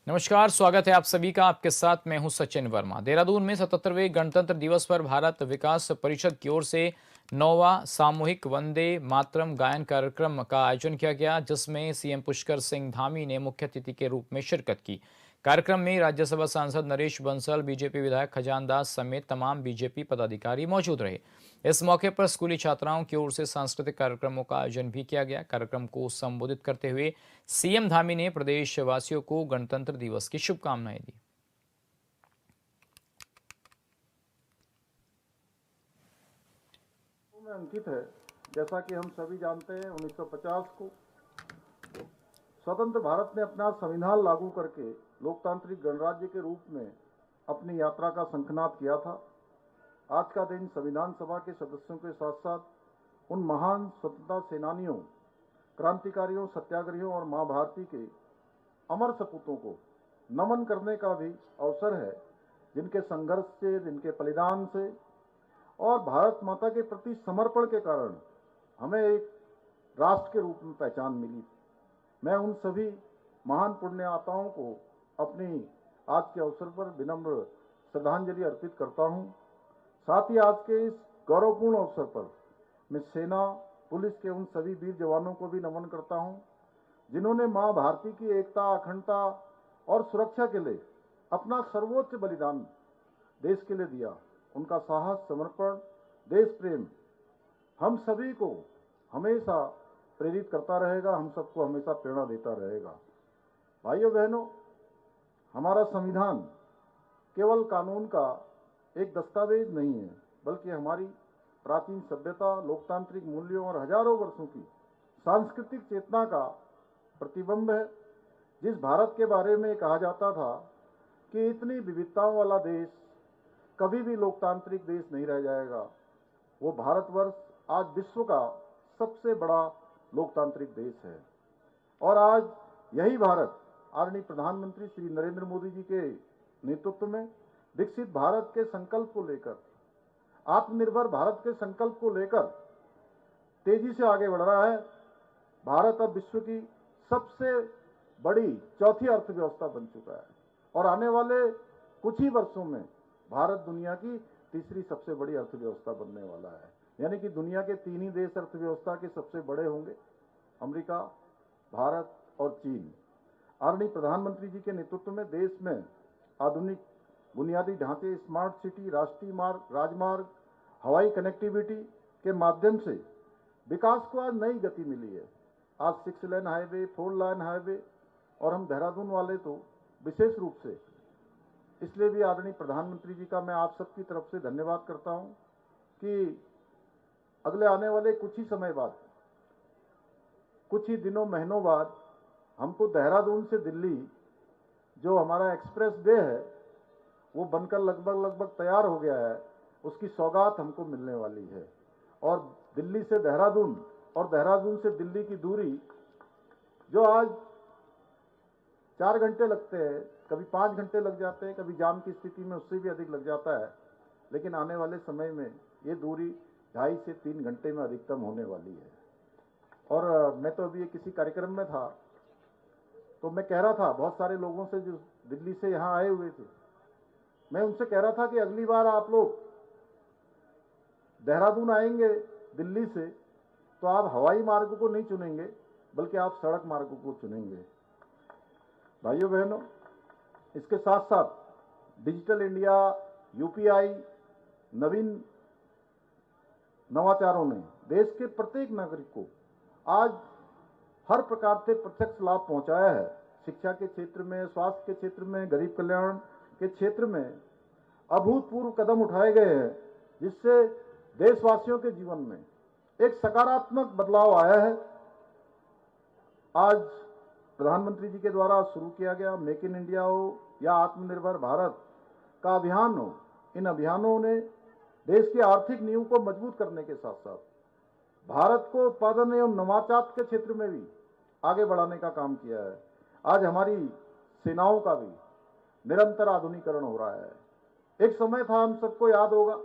नमस्कार, स्वागत है आप सभी का। आपके साथ मैं हूं सचिन वर्मा। देहरादून में 77वें गणतंत्र दिवस पर भारत विकास परिषद की ओर से 9वां सामूहिक वंदे मातरम गायन कार्यक्रम का आयोजन किया गया, जिसमें सीएम पुष्कर सिंह धामी ने मुख्य अतिथि के रूप में शिरकत की। कार्यक्रम में राज्यसभा सांसद नरेश बंसल, बीजेपी विधायक खजान दास समेत तमाम बीजेपी पदाधिकारी मौजूद रहे। इस मौके पर स्कूली छात्राओं की ओर से सांस्कृतिक कार्यक्रमों का आयोजन भी किया गया। कार्यक्रम को संबोधित करते हुए सीएम धामी ने प्रदेशवासियों को गणतंत्र दिवस की शुभकामनाएं दी। में अंकित है। जैसा कि हम सभी जानते हैं, 1950 को स्वतंत्र भारत ने अपना संविधान लागू करके लोकतांत्रिक गणराज्य के रूप में अपनी यात्रा का शंखनाद किया था। आज का दिन संविधान सभा के सदस्यों के साथ साथ उन महान स्वतंत्रता सेनानियों, क्रांतिकारियों, सत्याग्रहियों और मां भारती के अमर सपूतों को नमन करने का भी अवसर है, जिनके संघर्ष से, जिनके बलिदान से और भारत माता के प्रति समर्पण के कारण हमें एक राष्ट्र के रूप में पहचान मिली। मैं उन सभी महान पुण्य आत्माओं को अपनी आज के अवसर पर विनम्र श्रद्धांजलि अर्पित करता हूं। साथ ही आज के इस गौरवपूर्ण अवसर पर मैं सेना, पुलिस के उन सभी वीर जवानों को भी नमन करता हूं, जिन्होंने मां भारती की एकता, अखंडता और सुरक्षा के लिए अपना सर्वोच्च बलिदान देश के लिए दिया। उनका साहस, समर्पण, देश प्रेम हम सभी को हमेशा प्रेरित करता रहेगा, हम सबको हमेशा प्रेरणा देता रहेगा। भाइयों बहनों, हमारा संविधान केवल कानून का एक दस्तावेज नहीं है, बल्कि हमारी प्राचीन सभ्यता, लोकतांत्रिक मूल्यों और हजारों वर्षों की सांस्कृतिक चेतना का प्रतिबिंब है। जिस भारत के बारे में कहा जाता था कि इतनी विविधताओं वाला देश कभी भी लोकतांत्रिक देश नहीं रह जाएगा, वो भारतवर्ष आज विश्व का सबसे बड़ा लोकतांत्रिक देश है। और आज यही भारत आदरणीय प्रधानमंत्री श्री नरेंद्र मोदी जी के नेतृत्व में विकसित भारत के संकल्प को लेकर, आत्मनिर्भर भारत के संकल्प को लेकर तेजी से आगे बढ़ रहा है। भारत अब विश्व की सबसे बड़ी चौथी अर्थव्यवस्था बन चुका है और आने वाले कुछ ही वर्षों में भारत दुनिया की तीसरी सबसे बड़ी अर्थव्यवस्था बनने वाला है। यानी कि दुनिया के तीन ही देश अर्थव्यवस्था के सबसे बड़े होंगे, अमेरिका, भारत और चीन। आदरणीय प्रधानमंत्री जी के नेतृत्व में देश में आधुनिक बुनियादी ढांचे, स्मार्ट सिटी, राष्ट्रीय मार्ग, राजमार्ग, हवाई कनेक्टिविटी के माध्यम से विकास को आज नई गति मिली है। आज 6 लेन हाईवे, 4 लेन हाईवे और हम देहरादून वाले तो विशेष रूप से इसलिए भी आदरणीय प्रधानमंत्री जी का मैं आप सबकी तरफ से धन्यवाद करता हूं कि अगले आने वाले कुछ ही समय बाद, कुछ ही दिनों, महीनों बाद हमको देहरादून से दिल्ली जो हमारा एक्सप्रेस वे है वो बनकर लगभग तैयार हो गया है। उसकी सौगात हमको मिलने वाली है। और दिल्ली से देहरादून और देहरादून से दिल्ली की दूरी जो आज 4 घंटे लगते हैं, कभी 5 घंटे लग जाते हैं, कभी जाम की स्थिति में उससे भी अधिक लग जाता है, लेकिन आने वाले समय में ये दूरी 2.5 से 3 घंटे में अधिकतम होने वाली है। और मैं तो अभी किसी कार्यक्रम में था तो मैं कह रहा था बहुत सारे लोगों से जो दिल्ली से यहाँ आए हुए थे, मैं उनसे कह रहा था कि अगली बार आप लोग देहरादून आएंगे दिल्ली से तो आप हवाई मार्ग को नहीं चुनेंगे, बल्कि आप सड़क मार्ग को चुनेंगे। भाइयों बहनों, इसके साथ साथ डिजिटल इंडिया, यूपीआई, नवीन नवाचारों ने देश के प्रत्येक नागरिक को आज हर प्रकार से प्रत्यक्ष लाभ पहुंचाया है। शिक्षा के क्षेत्र में, स्वास्थ्य के क्षेत्र में, गरीब कल्याण के क्षेत्र में अभूतपूर्व कदम उठाए गए हैं, जिससे देशवासियों के जीवन में एक सकारात्मक बदलाव आया है। आज प्रधानमंत्री जी के द्वारा शुरू किया गया मेक इन इंडिया हो या आत्मनिर्भर भारत का अभियान हो, इन अभियानों ने देश की आर्थिक नींव को मजबूत करने के साथ साथ भारत को उत्पादन एवं नवाचार के क्षेत्र में भी आगे बढ़ाने का काम किया है। आज हमारी सेनाओं का भी निरंतर आधुनिकीकरण हो रहा है। एक समय था, हम सबको याद होगा,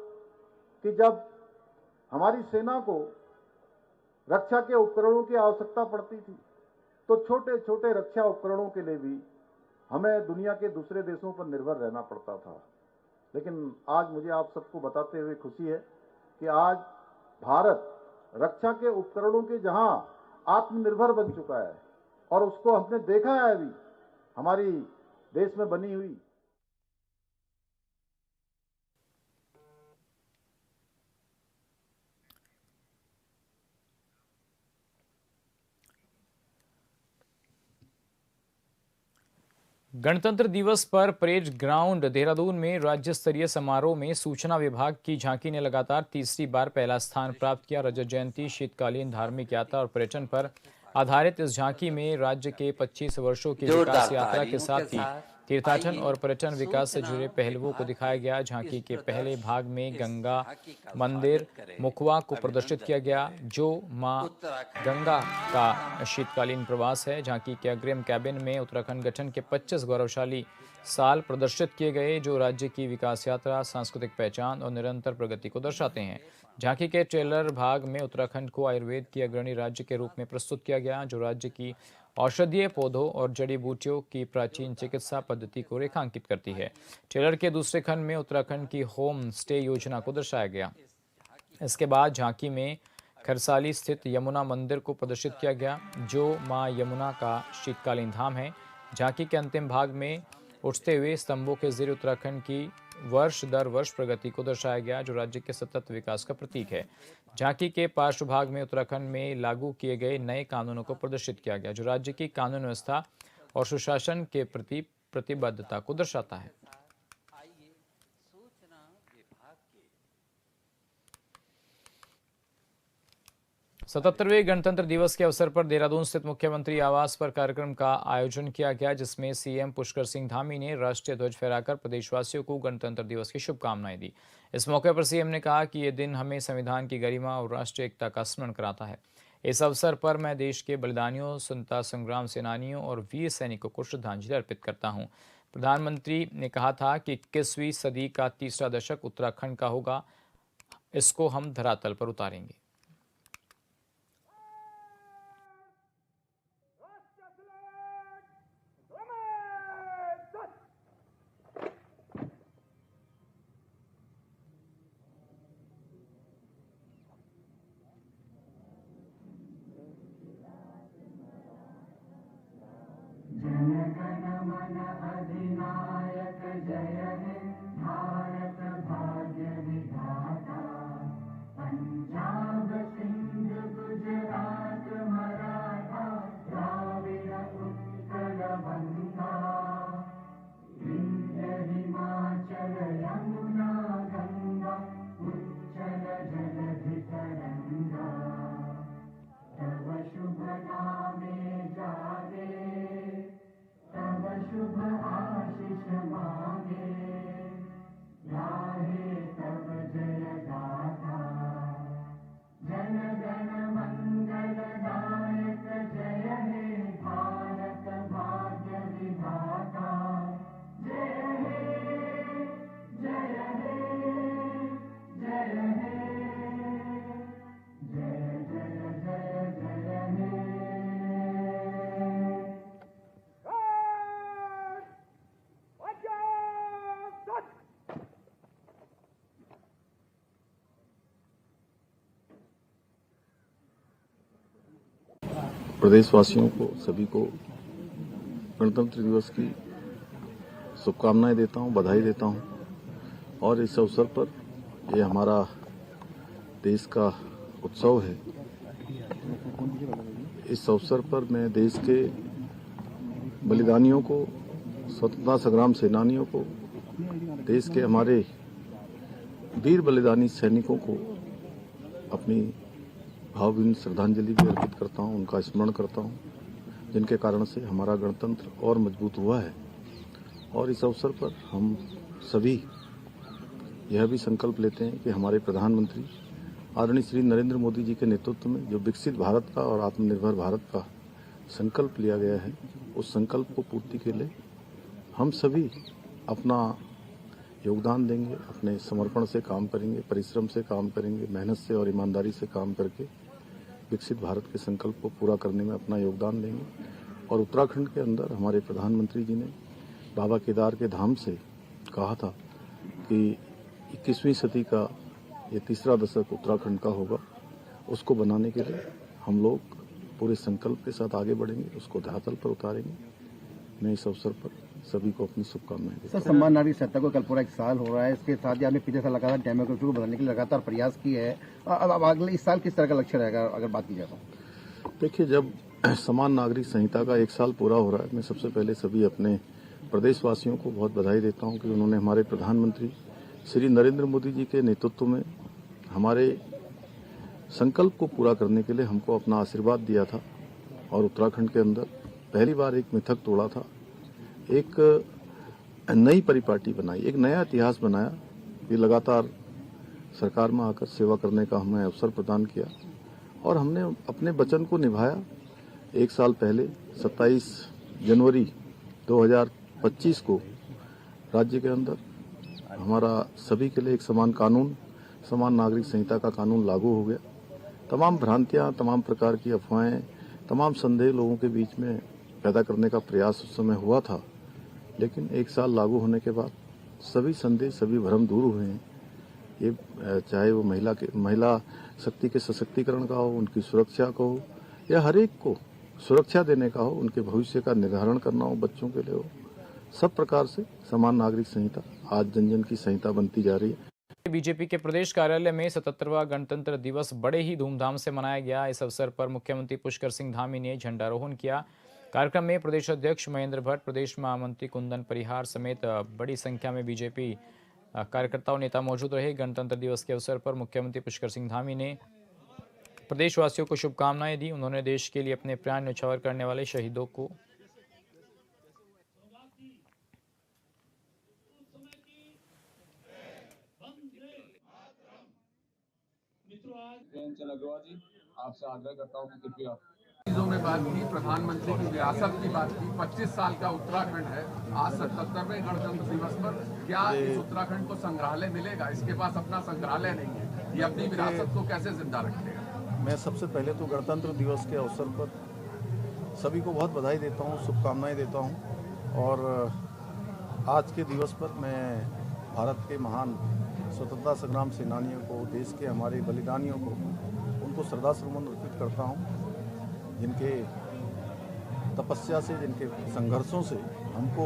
कि जब हमारी सेना को रक्षा के उपकरणों की आवश्यकता पड़ती थी तो छोटे छोटे रक्षा उपकरणों के लिए भी हमें दुनिया के दूसरे देशों पर निर्भर रहना पड़ता था। लेकिन आज मुझे आप सबको बताते हुए खुशी है कि आज भारत रक्षा के उपकरणों के जहां आत्मनिर्भर बन चुका है और उसको हमने देखा है अभी हमारी देश में बनी हुई। गणतंत्र दिवस पर परेड ग्राउंड देहरादून में राज्य स्तरीय समारोह में सूचना विभाग की झांकी ने लगातार तीसरी बार पहला स्थान प्राप्त किया। रजत जयंती, शीतकालीन धार्मिक यात्रा और पर्यटन पर आधारित इस झांकी में राज्य के 25 वर्षों की विकास यात्रा के साथ ही तीर्थाटन और पर्यटन विकास से जुड़े पहलुओं को दिखाया गया। झांकी के पहले भाग में गंगा मंदिर मुखवा को प्रदर्शित किया गया, जो मां गंगा का शीतकालीन प्रवास है। झांकी के अग्रिम कैबिन में उत्तराखंड गठन के 25 गौरवशाली साल प्रदर्शित किए गए, जो राज्य की विकास यात्रा, सांस्कृतिक पहचान और निरंतर प्रगति को दर्शाते हैं। झांकी के ट्रेलर भाग में उत्तराखंड को आयुर्वेद की अग्रणी राज्य के रूप में प्रस्तुत किया गया, जो राज्य की औषधीय पौधों और जड़ी बूटियों की प्राचीन चिकित्सा पद्धति को रेखांकित करती है। ट्रेलर के दूसरे खंड में उत्तराखंड की होम स्टे योजना को दर्शाया गया। इसके बाद झांकी में खरसाली स्थित यमुना मंदिर को प्रदर्शित किया गया, जो मां यमुना का शीतकालीन धाम है। झांकी के अंतिम भाग में उठते हुए स्तंभों के जरिए उत्तराखंड की वर्ष दर वर्ष प्रगति को दर्शाया गया, जो राज्य के सतत विकास का प्रतीक है। झांकी के पार्श्व भाग में उत्तराखंड में लागू किए गए नए कानूनों को प्रदर्शित किया गया, जो राज्य की कानून व्यवस्था और सुशासन के प्रति प्रतिबद्धता को दर्शाता है। 77वें गणतंत्र दिवस के अवसर पर देहरादून स्थित मुख्यमंत्री आवास पर कार्यक्रम का आयोजन किया गया, जिसमें सीएम पुष्कर सिंह धामी ने राष्ट्रीय ध्वज फहराकर प्रदेशवासियों को गणतंत्र दिवस की शुभकामनाएं दी। इस मौके पर सीएम ने कहा कि ये दिन हमें संविधान की गरिमा और राष्ट्रीय एकता का स्मरण कराता है। इस अवसर पर मैं देश के बलिदानियों, स्वतंत्रता संग्राम सेनानियों और वीर सैनिकों को श्रद्धांजलि अर्पित करता हूँ। प्रधानमंत्री ने कहा था कि 21वीं सदी का तीसरा दशक उत्तराखंड का होगा, इसको हम धरातल पर उतारेंगे। अधिनायक जय हे भारत भाग्य विधाता, पंजाब सिंध गुजरात मराठा द्राविड़ उत्कल बंगा, विंध्य हिमाचल यमुना गंगा उच्चल जलधि तरंगा, तव शुभ नामे जागे तब शुभ आशीष मांगे, गाहे तब जय गाथा, जन गण मंगल दायक जय हे भारत भाग्य विधाता, जय हे जय हे जय हे जय जय जय जय हे। प्रदेशवासियों को सभी को गणतंत्र दिवस की शुभकामनाएं देता हूं, बधाई देता हूं। और इस अवसर पर ये हमारा देश का उत्सव है। इस अवसर पर मैं देश के बलिदानियों को, स्वतंत्रता संग्राम सेनानियों को, देश के हमारे वीर बलिदानी सैनिकों को अपनी भावभीनी श्रद्धांजलि भी अर्पित करता हूं, उनका स्मरण करता हूं, जिनके कारण से हमारा गणतंत्र और मजबूत हुआ है। और इस अवसर पर हम सभी यह भी संकल्प लेते हैं कि हमारे प्रधानमंत्री आदरणीय श्री नरेंद्र मोदी जी के नेतृत्व में जो विकसित भारत का और आत्मनिर्भर भारत का संकल्प लिया गया है, उस संकल्प को पूर्ति के लिए हम सभी अपना योगदान देंगे, अपने समर्पण से काम करेंगे, परिश्रम से काम करेंगे, मेहनत से और ईमानदारी से काम करके विकसित भारत के संकल्प को पूरा करने में अपना योगदान देंगे। और उत्तराखंड के अंदर हमारे प्रधानमंत्री जी ने बाबा केदार के धाम से कहा था कि 21वीं सदी का ये तीसरा दशक उत्तराखंड का होगा। उसको बनाने के लिए हम लोग पूरे संकल्प के साथ आगे बढ़ेंगे, उसको धरातल पर उतारेंगे। मैं इस अवसर पर सभी को अपनी शुभकामनाएं देता हूं। सर, सम्मान नागरिक संहिता को कल पूरा 1 साल हो रहा है। इसके साथ ही आपने पिछले साल लगातार डेमोक्रेसी को बदलने के लिए लगातार प्रयास किए हैं। अब अगले इस साल किस तरह का लक्ष्य रहेगा अगर बात की जाए तो? देखिए, जब समान नागरिक संहिता का 1 साल पूरा हो रहा है, मैं सबसे पहले सभी अपने प्रदेशवासियों को बहुत बधाई देता हूं कि उन्होंने हमारे प्रधानमंत्री श्री नरेंद्र मोदी जी के नेतृत्व में हमारे संकल्प को पूरा करने के लिए हमको अपना आशीर्वाद दिया था और उत्तराखंड के अंदर पहली बार एक मिथक तोड़ा था, एक नई परिपाटी बनाई, एक नया इतिहास बनाया। ये लगातार सरकार में आकर सेवा करने का हमें अवसर प्रदान किया और हमने अपने वचन को निभाया। 1 साल पहले 27 जनवरी 2025 को राज्य के अंदर हमारा सभी के लिए एक समान कानून, समान नागरिक संहिता का कानून लागू हो गया। तमाम भ्रांतियां, तमाम प्रकार की अफवाहें, तमाम संदेह लोगों के बीच में पैदा करने का प्रयास उस समय हुआ था, लेकिन 1 साल लागू होने के बाद सभी संदेह, सभी भ्रम दूर हुए हैं। ये चाहे वो महिला शक्ति के सशक्तिकरण का हो, उनकी सुरक्षा का हो, या हर एक को सुरक्षा देने का हो, उनके भविष्य का निर्धारण करना हो, बच्चों के लिए हो, सब प्रकार से समान नागरिक संहिता आज जन जन की संहिता बनती जा रही है। बीजेपी के प्रदेश कार्यालय में 77वां गणतंत्र दिवस बड़े ही धूमधाम से मनाया गया। इस अवसर पर मुख्यमंत्री पुष्कर सिंह धामी ने झंडारोहण किया। कार्यक्रम में प्रदेश अध्यक्ष महेंद्र भट्ट, प्रदेश महामंत्री कुंदन परिहार समेत बड़ी संख्या में बीजेपी कार्यकर्ताओं नेता मौजूद रहे। गणतंत्र दिवस के अवसर पर मुख्यमंत्री पुष्कर सिंह धामी ने प्रदेशवासियों को शुभकामनाएं दी। उन्होंने देश के लिए अपने प्राण न्यौछावर करने वाले शहीदों को प्रेमचंद अग्रवाल जी, आपसे आग्रह करता हूँ कि कृपया चीजों में बात की, प्रधानमंत्री की विरासत की बात की। 25 साल का उत्तराखंड है। आज 77वें गणतंत्र दिवस पर क्या इस उत्तराखंड को संग्रहालय मिलेगा? इसके पास अपना संग्रहालय नहीं है, ये अपनी विरासत को कैसे जिंदा रखेगा? मैं सबसे पहले तो गणतंत्र दिवस के अवसर पर सभी को बहुत बधाई देता हूँ, शुभकामनाएं देता हूँ। और आज के दिवस पर मैं भारत के महान स्वतंत्रता संग्राम सेनानियों को, देश के हमारे बलिदानियों को, उनको श्रद्धा सुमन अर्पित करता हूँ, जिनके तपस्या से, जिनके संघर्षों से हमको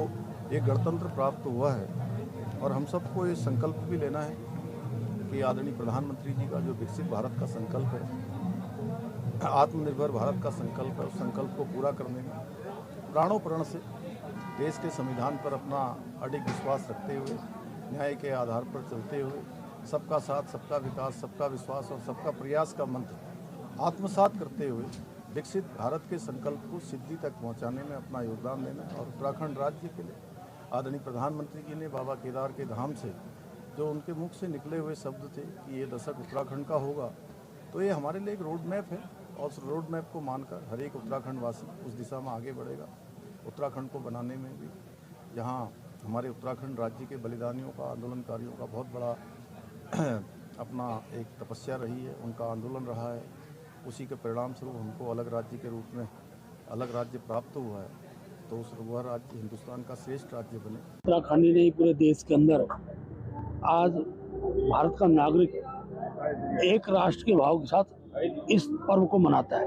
एक गणतंत्र प्राप्त हुआ है। और हम सबको ये संकल्प भी लेना है कि आदरणीय प्रधानमंत्री जी का जो विकसित भारत का संकल्प है, आत्मनिर्भर भारत का संकल्प है, उस संकल्प को पूरा करने में प्राणों प्रण से देश के संविधान पर अपना अडिग विश्वास रखते हुए, न्याय के आधार पर चलते हुए, सबका साथ, सबका विकास, सबका विश्वास और सबका प्रयास का मंत्र आत्मसात करते हुए विकसित भारत के संकल्प को सिद्धि तक पहुंचाने में अपना योगदान देना है। और उत्तराखंड राज्य के लिए आदरणीय प्रधानमंत्री जी ने बाबा केदार के धाम से जो उनके मुख से निकले हुए शब्द थे कि ये दशक उत्तराखंड का होगा, तो ये हमारे लिए एक रोड मैप है और उस रोड मैप को मानकर हर एक उत्तराखंड वासी उस दिशा में आगे बढ़ेगा। उत्तराखंड को बनाने में भी जहाँ हमारे उत्तराखंड राज्य के बलिदानियों का, आंदोलनकारियों का बहुत बड़ा अपना एक तपस्या रही है, उनका आंदोलन रहा है, उसी के परिणाम स्वरूप हमको अलग राज्य के रूप में अलग राज्य प्राप्त हुआ है। तो उस वह राज्य हिंदुस्तान का श्रेष्ठ राज्य बने। उत्तराखंड ही नहीं, पूरे देश के अंदर आज भारत का नागरिक एक राष्ट्र के भाव के साथ इस पर्व को मनाता है।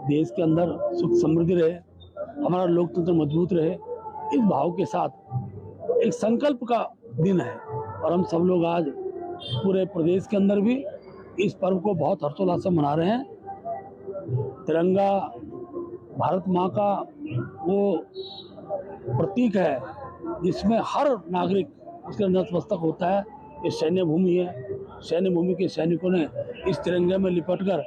देश के अंदर सुख समृद्धि रहे, हमारा लोकतंत्र मजबूत रहे, इस भाव के साथ एक संकल्प का दिन है। और हम सब लोग आज पूरे प्रदेश के अंदर भी इस पर्व को बहुत हर्षोल्लास से मना रहे हैं। तिरंगा भारत माँ का वो प्रतीक है जिसमें हर नागरिक उसके अंदर नतमस्तक होता है। ये सैन्य भूमि है, सैन्य भूमि के सैनिकों ने इस तिरंगे में लिपटकर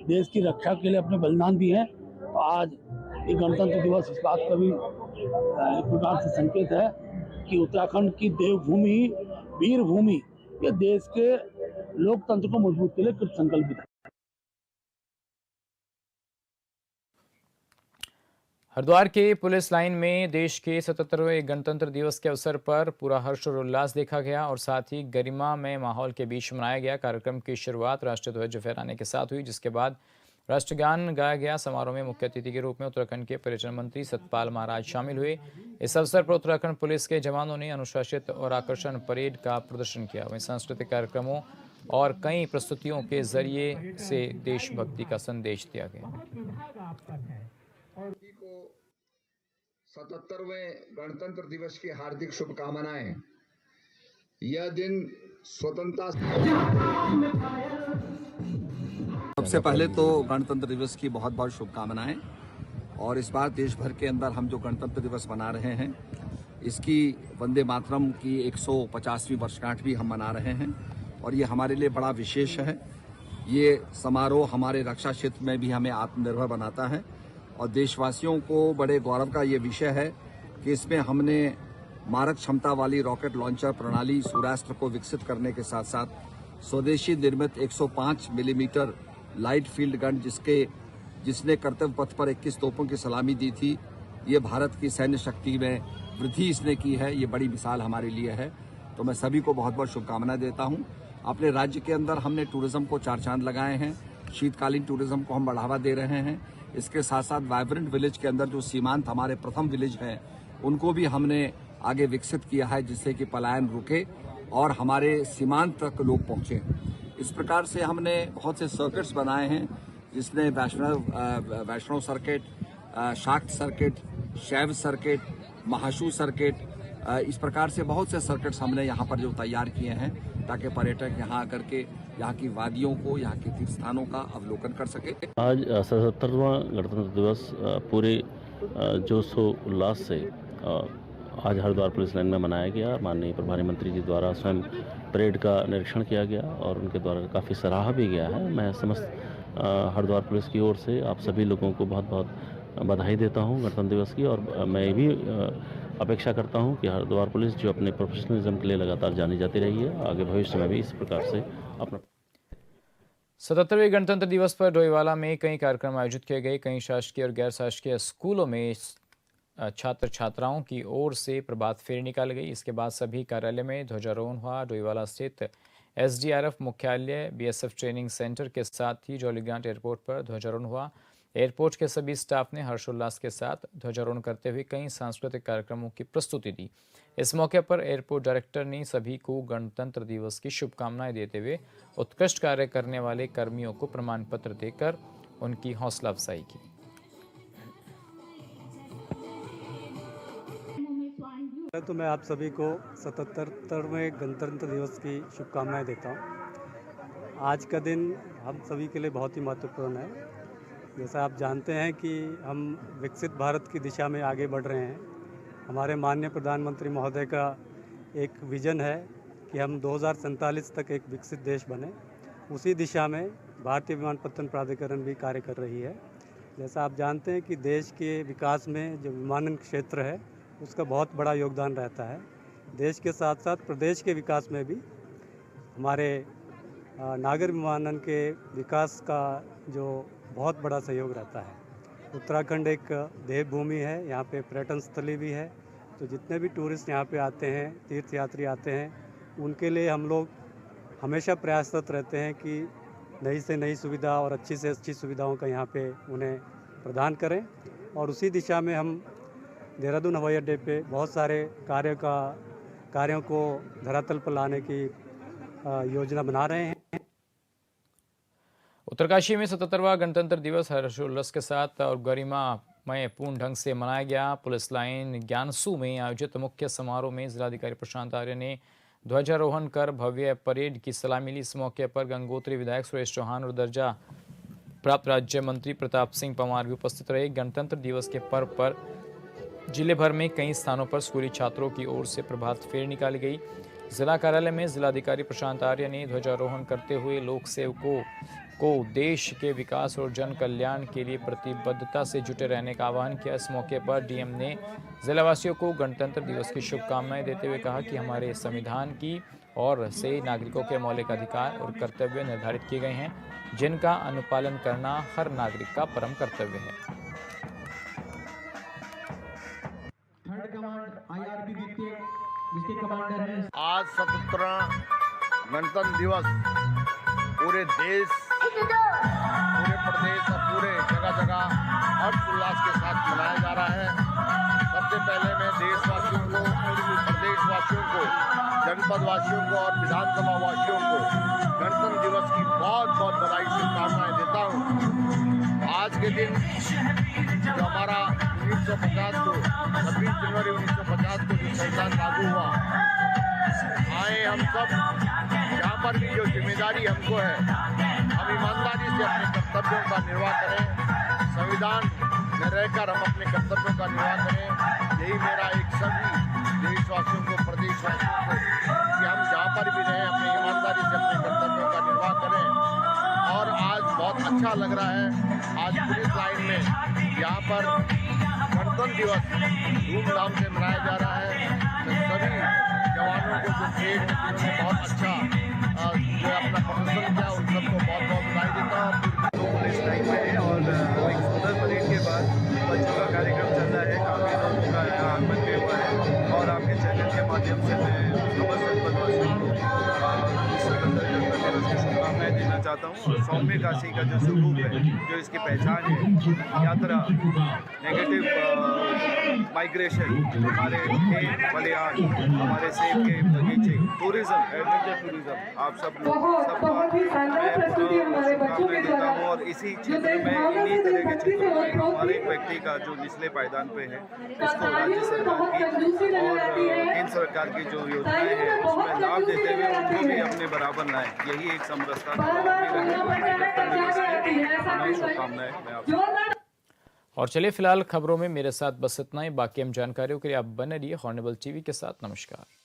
देश की रक्षा के लिए अपने बलिदान दिए हैं। तो आज ये गणतंत्र दिवस इस बात का भी एक प्रकार से संकेत है कि उत्तराखंड की देवभूमि, वीर भूमि, ये देश के लोकतंत्र को मजबूत के लिए कृत संकल्पित है। हरिद्वार के पुलिस लाइन में देश के 77वें गणतंत्र दिवस के अवसर पर पूरा हर्ष और उल्लास देखा गया और साथ ही गरिमा में माहौल के बीच मनाया गया। कार्यक्रम की शुरुआत राष्ट्रीय ध्वज फहराने के साथ हुई, जिसके बाद राष्ट्रगान गाया गया। समारोह में मुख्य अतिथि के रूप में उत्तराखंड के पर्यटन मंत्री सतपाल महाराज शामिल हुए। इस अवसर पर उत्तराखंड पुलिस के जवानों ने अनुशासित और आकर्षण परेड का प्रदर्शन किया। वहीं सांस्कृतिक कार्यक्रमों और कई प्रस्तुतियों के जरिए से देशभक्ति का संदेश दिया गया। 77वें गणतंत्र दिवस की हार्दिक शुभकामनाएं। यह दिन स्वतंत्रता। सबसे पहले तो गणतंत्र दिवस की बहुत बहुत शुभकामनाएं। और इस बार देश भर के अंदर हम जो गणतंत्र दिवस मना रहे हैं, इसकी वंदे मातरम की 150वीं वर्षगांठ भी हम मना रहे हैं और ये हमारे लिए बड़ा विशेष है। ये समारोह हमारे रक्षा क्षेत्र में भी हमें आत्मनिर्भर बनाता है और देशवासियों को बड़े गौरव का ये विषय है कि इसमें हमने मारक क्षमता वाली रॉकेट लॉन्चर प्रणाली सूर्यास्त्र को विकसित करने के साथ साथ स्वदेशी निर्मित 105 मिलीमीटर लाइट फील्ड गन जिसने कर्तव्य पथ पर 21 तोपों की सलामी दी थी, ये भारत की सैन्य शक्ति में वृद्धि इसने की है। ये बड़ी मिसाल हमारे लिए है। तो मैं सभी को बहुत बहुत शुभकामनाएं देता हूं। अपने राज्य के अंदर हमने टूरिज्म को 4 चांद लगाए हैं। शीतकालीन टूरिज्म को हम बढ़ावा दे रहे हैं। इसके साथ साथ वाइब्रेंट विलेज के अंदर जो सीमांत हमारे प्रथम विलेज हैं, उनको भी हमने आगे विकसित किया है, जिससे कि पलायन रुके और हमारे सीमांत तक लोग पहुंचे। इस प्रकार से हमने बहुत से सर्किट्स बनाए हैं, जिसने वैष्णव सर्किट, शाक्त सर्किट, शैव सर्किट, महाशू सर्किट, इस प्रकार से बहुत से सर्किट्स हमने यहाँ पर जो तैयार किए हैं ताकि पर्यटक यहाँ आकर के यहाँ की वादियों को, यहाँ के तीर्थ स्थानों का अवलोकन कर सके। आज 77वां गणतंत्र दिवस पूरे जोश उल्लास से आज हरिद्वार पुलिस लाइन में मनाया गया। माननीय प्रभारी मंत्री जी द्वारा स्वयं परेड का निरीक्षण किया गया और उनके द्वारा काफ़ी सराहा भी गया है। मैं समस्त हरिद्वार पुलिस की ओर से आप सभी लोगों को बहुत बहुत बधाई देता हूं गणतंत्र दिवस की। और मैं ये भी अपेक्षा करता हूं कि हरिद्वार पुलिस जो अपने प्रोफेशनलिज्म के लिए लगातार जानी जाती रही है, आगे भविष्य में भी इस प्रकार से अपना 77वें गणतंत्र दिवस पर डोईवाला में कई कार्यक्रम आयोजित किए गए। कई शासकीय और गैर शासकीय स्कूलों में छात्र छात्राओं की ओर से प्रभात फेरी निकाली गई। इसके बाद सभी कार्यालय में ध्वजारोहण हुआ। डोईवाला स्थित SDRF मुख्यालय, BSF ट्रेनिंग सेंटर के साथ ही जॉलीग्रांट एयरपोर्ट पर ध्वजारोहण हुआ। एयरपोर्ट के सभी स्टाफ ने हर्षोल्लास के साथ ध्वजारोहण करते हुए कई सांस्कृतिक कार्यक्रमों की प्रस्तुति दी। इस मौके पर एयरपोर्ट डायरेक्टर ने सभी को गणतंत्र दिवस की शुभकामनाएं देते हुए उत्कृष्ट कार्य करने वाले कर्मियों को प्रमाण पत्र देकर उनकी हौसला अफजाई की। तो मैं आप सभी को 77वें गणतंत्र दिवस की शुभकामनाएं देता हूं। आज का दिन हम सभी के लिए बहुत ही महत्वपूर्ण है। जैसा आप जानते हैं कि हम विकसित भारत की दिशा में आगे बढ़ रहे हैं। हमारे माननीय प्रधानमंत्री महोदय का एक विज़न है कि हम 2047 तक एक विकसित देश बने। उसी दिशा में भारतीय विमानपत्तन प्राधिकरण भी कार्य कर रही है। जैसा आप जानते हैं कि देश के विकास में जो विमानन क्षेत्र है उसका बहुत बड़ा योगदान रहता है। देश के साथ साथ प्रदेश के विकास में भी हमारे नागर विमानन के विकास का जो बहुत बड़ा सहयोग रहता है। उत्तराखंड एक देवभूमि है, यहाँ पे पर्यटन स्थली भी है। तो जितने भी टूरिस्ट यहाँ पे आते हैं, तीर्थ यात्री आते हैं, उनके लिए हम लोग हमेशा प्रयासरत रहते हैं कि नई से नई सुविधा और अच्छी से अच्छी सुविधाओं का यहाँ पे उन्हें प्रदान करें। और उसी दिशा में हम देहरादून हवाई अड्डे पे बहुत सारे कार्यों को धरातल पर लाने की योजना बना रहे हैं। उत्तरकाशी में 77वां गणतंत्र दिवस हर्षोल्लास के साथ और गरिमामय पूर्ण ढंग से मनाया गया। पुलिस लाइन ज्ञानसू में आयोजित मुख्य समारोह में जिलाधिकारी प्रशांत आर्य ने ध्वजारोहण कर भव्य परेड की सलामी ली। इस मौके पर गंगोत्री विधायक सुरेश चौहान और दर्जा प्राप्त राज्य मंत्री प्रताप सिंह पंवार भी उपस्थित रहे। गणतंत्र दिवस के पर्व पर जिले भर में कई स्थानों पर स्कूली छात्रों की ओर से प्रभात फेरी निकाली गई। जिला कार्यालय में जिलाधिकारी प्रशांत आर्य ने ध्वजारोहण करते हुए लोक सेवकों को देश के विकास और जन कल्याण के लिए प्रतिबद्धता से जुटे रहने का आह्वान किया। इस मौके पर डीएम ने जिलावासियों को गणतंत्र दिवस की शुभकामनाएं देते हुए कहा कि हमारे संविधान की ओर से नागरिकों के मौलिक अधिकार और कर्तव्य निर्धारित किए गए हैं, जिनका अनुपालन करना हर नागरिक का परम कर्तव्य है। आज 77वां गणतंत्र दिवस पूरे देश, पूरे प्रदेश और पूरे जगह जगह हर्षोल्लास के साथ मनाया जा रहा है। सबसे पहले मैं देशवासियों को, प्रदेशवासियों को, जनपद वासियों को और विधानसभा वासियों को गणतंत्र दिवस की बहुत बहुत बधाई शुभकामनाएं देता हूँ। आज के दिन जो हमारा 1950 को 26 जनवरी 1950 को जो संविधान लागू हुआ, आए हम सब यहाँ पर भी जो जिम्मेदारी हमको है, हम ईमानदारी से अपने कर्तव्यों का निर्वाह करें, संविधान में रहकर हम अपने कर्तव्यों का निर्वाह करें। यही मेरा एक सभी देशवासियों को, प्रदेशवासियों को, कि हम जहाँ पर भी रहें अपनी ईमानदारी से अपने कर्तव्यों का निर्वाह करें। और आज बहुत अच्छा लग रहा है, आज पुलिस लाइन में यहाँ पर गणतंत्र दिवस धूमधाम से मनाया जा रहा है। मैं सभी जवानों को जो परेड में जिन्होंने बहुत अच्छा जो अपना प्रदर्शन किया, उन सबको बहुत बहुत बधाई देता हूँ। पुलिस लाइन में है और एक सुंदर परेड के बाद बच्चों का कार्यक्रम चल रहा है, काफ़ी लोगों का यहाँ आगमन भी हुआ है। और आपके चैनल के माध्यम से मैं समस्त जनपदवासियों को इस स्वतंत्रता दिवस की शुभकामनाएं देना चाहता हूँ। और सौम्य काशी का जो स्वरूप है, जो इसकी पहचान है, यात्रा, नेगेटिव माइग्रेशन, हमारे खेत खलिहान, हमारे सेब के बगीचे, टूरिज्म, एडवेंचर टूरिज्म, आप सबका मैं शुभकामनाएं देता हूँ। और इसी क्षेत्र में, इन्हीं तरह के क्षेत्रों में हमारे एक व्यक्ति का जो निचले पायदान पे है, उसको राज्य सरकार की और केंद्र सरकार की जो योजनाएं हैं उसमें लाभ देते हुए उनको भी अपने बराबर लाएं। यही एक समरसता शुभकामनाएं मैं आपको। और चलिए फिलहाल खबरों में मेरे साथ बस इतना ही। बाकी हम जानकारियों के लिए आप बने रहिए हॉर्नेबल टीवी के साथ। नमस्कार।